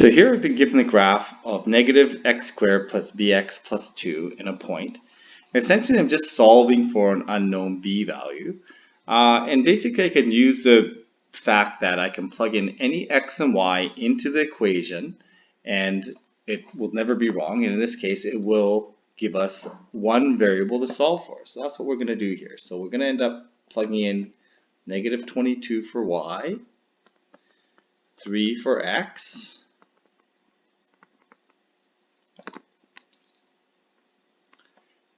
So here I've been given the graph of negative x squared plus bx plus 2 in a point. Essentially, I'm just solving for an unknown b value. And basically, I can use the fact that I can plug in any x and y into the equation, and it will never be wrong. And in this case, it will give us one variable to solve for. So that's what we're going to do here. So we're going to end up plugging in negative 22 for y, 3 for x,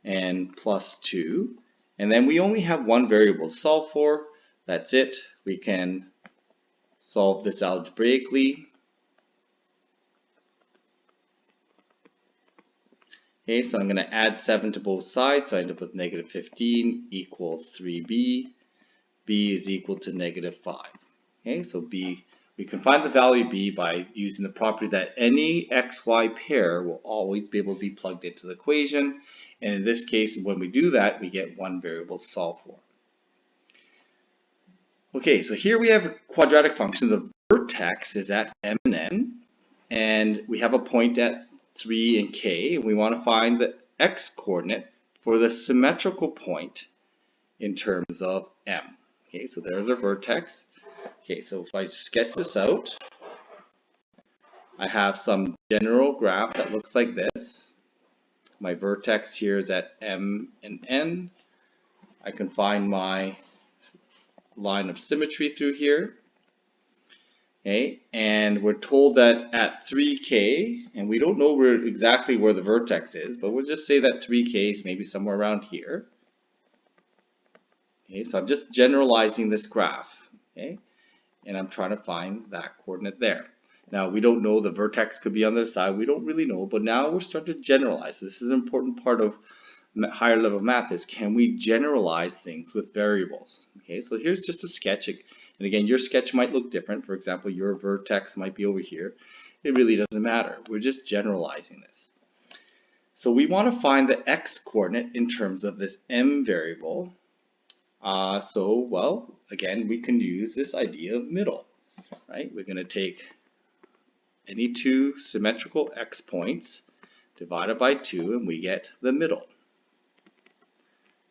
and plus 2, and then we only have one variable to solve for. That's it. We can solve this algebraically. Okay, so I'm going to add 7 to both sides, so I end up with negative 15 equals 3b. b is equal to negative 5. Okay, so b, we can find the value b by using the property that any xy pair will always be able to be plugged into the equation. And in this case, when we do that, we get one variable to solve for. Okay, so here we have a quadratic function. The vertex is at m and n, and we have a point at 3 and k. And we want to find the x-coordinate for the symmetrical point in terms of m. Okay, so there's our vertex. Okay, so if I sketch this out, I have some general graph that looks like this. My vertex here is at m and n. I can find my line of symmetry through here. Okay, and we're told that at 3k, and we don't know exactly where the vertex is, but we'll just say that 3k is maybe somewhere around here. Okay, so I'm just generalizing this graph. Okay, and I'm trying to find that coordinate there. Now, we don't know, the vertex could be on the other side. We don't really know, but now we're starting to generalize. This is an important part of higher level math, is can we generalize things with variables? Okay, so here's just a sketch. And again, your sketch might look different. For example, your vertex might be over here. It really doesn't matter. We're just generalizing this. So we want to find the x-coordinate in terms of this m variable. Well, again, we can use this idea of middle, right? We're going to take any two symmetrical x points divided by 2, and we get the middle.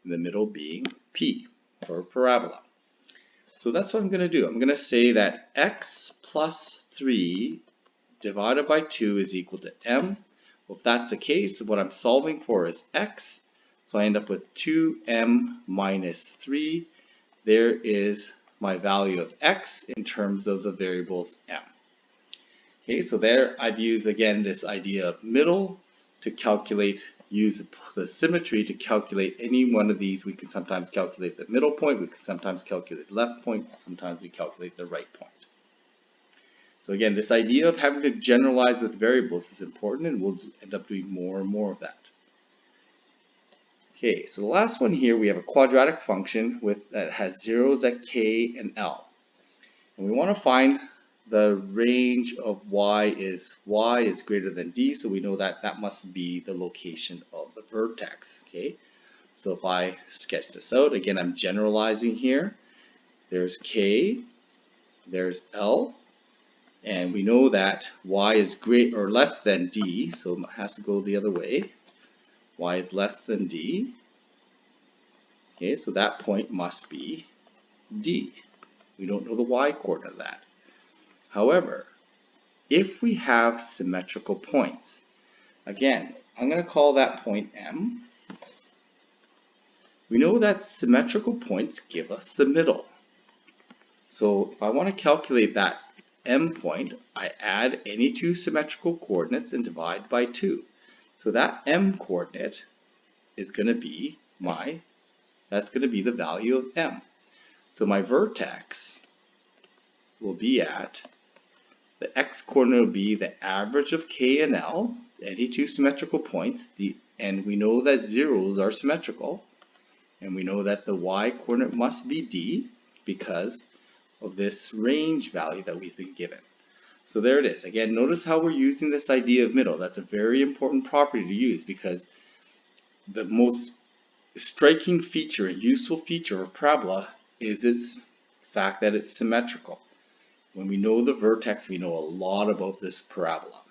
The middle being p for a parabola. So that's what I'm going to do. I'm going to say that x plus 3 divided by 2 is equal to m. Well, if that's the case, what I'm solving for is x. So I end up with 2m minus 3. There is my value of x in terms of the variables m. Okay, so there I've used again this idea of middle to calculate, use the symmetry to calculate any one of these. We can sometimes calculate the middle point, we can sometimes calculate the left point, sometimes we calculate the right point. So again, this idea of having to generalize with variables is important, and we'll end up doing more and more of that. Okay, so the last one here, we have a quadratic function that has zeros at k and l. And we want to find the range of y is greater than d, so we know that that must be the location of the vertex. Okay, so if I sketch this out, again, I'm generalizing here. There's k, there's l, and we know that y is greater or less than d, so it has to go the other way. Y is less than d. Okay, so that point must be d. We don't know the y coordinate of that. However, if we have symmetrical points, again, I'm going to call that point m. We know that symmetrical points give us the middle. So if I want to calculate that m point, I add any two symmetrical coordinates and divide by 2. So that m coordinate is going to be that's going to be the value of m. So my vertex will be at, the x-coordinate will be the average of k and l, any two symmetrical points, and we know that zeros are symmetrical, and we know that the y-coordinate must be d because of this range value that we've been given. So there it is. Again, notice how we're using this idea of middle. That's a very important property to use, because the most striking feature and useful feature of parabola is its fact that it's symmetrical. When we know the vertex, we know a lot about this parabola.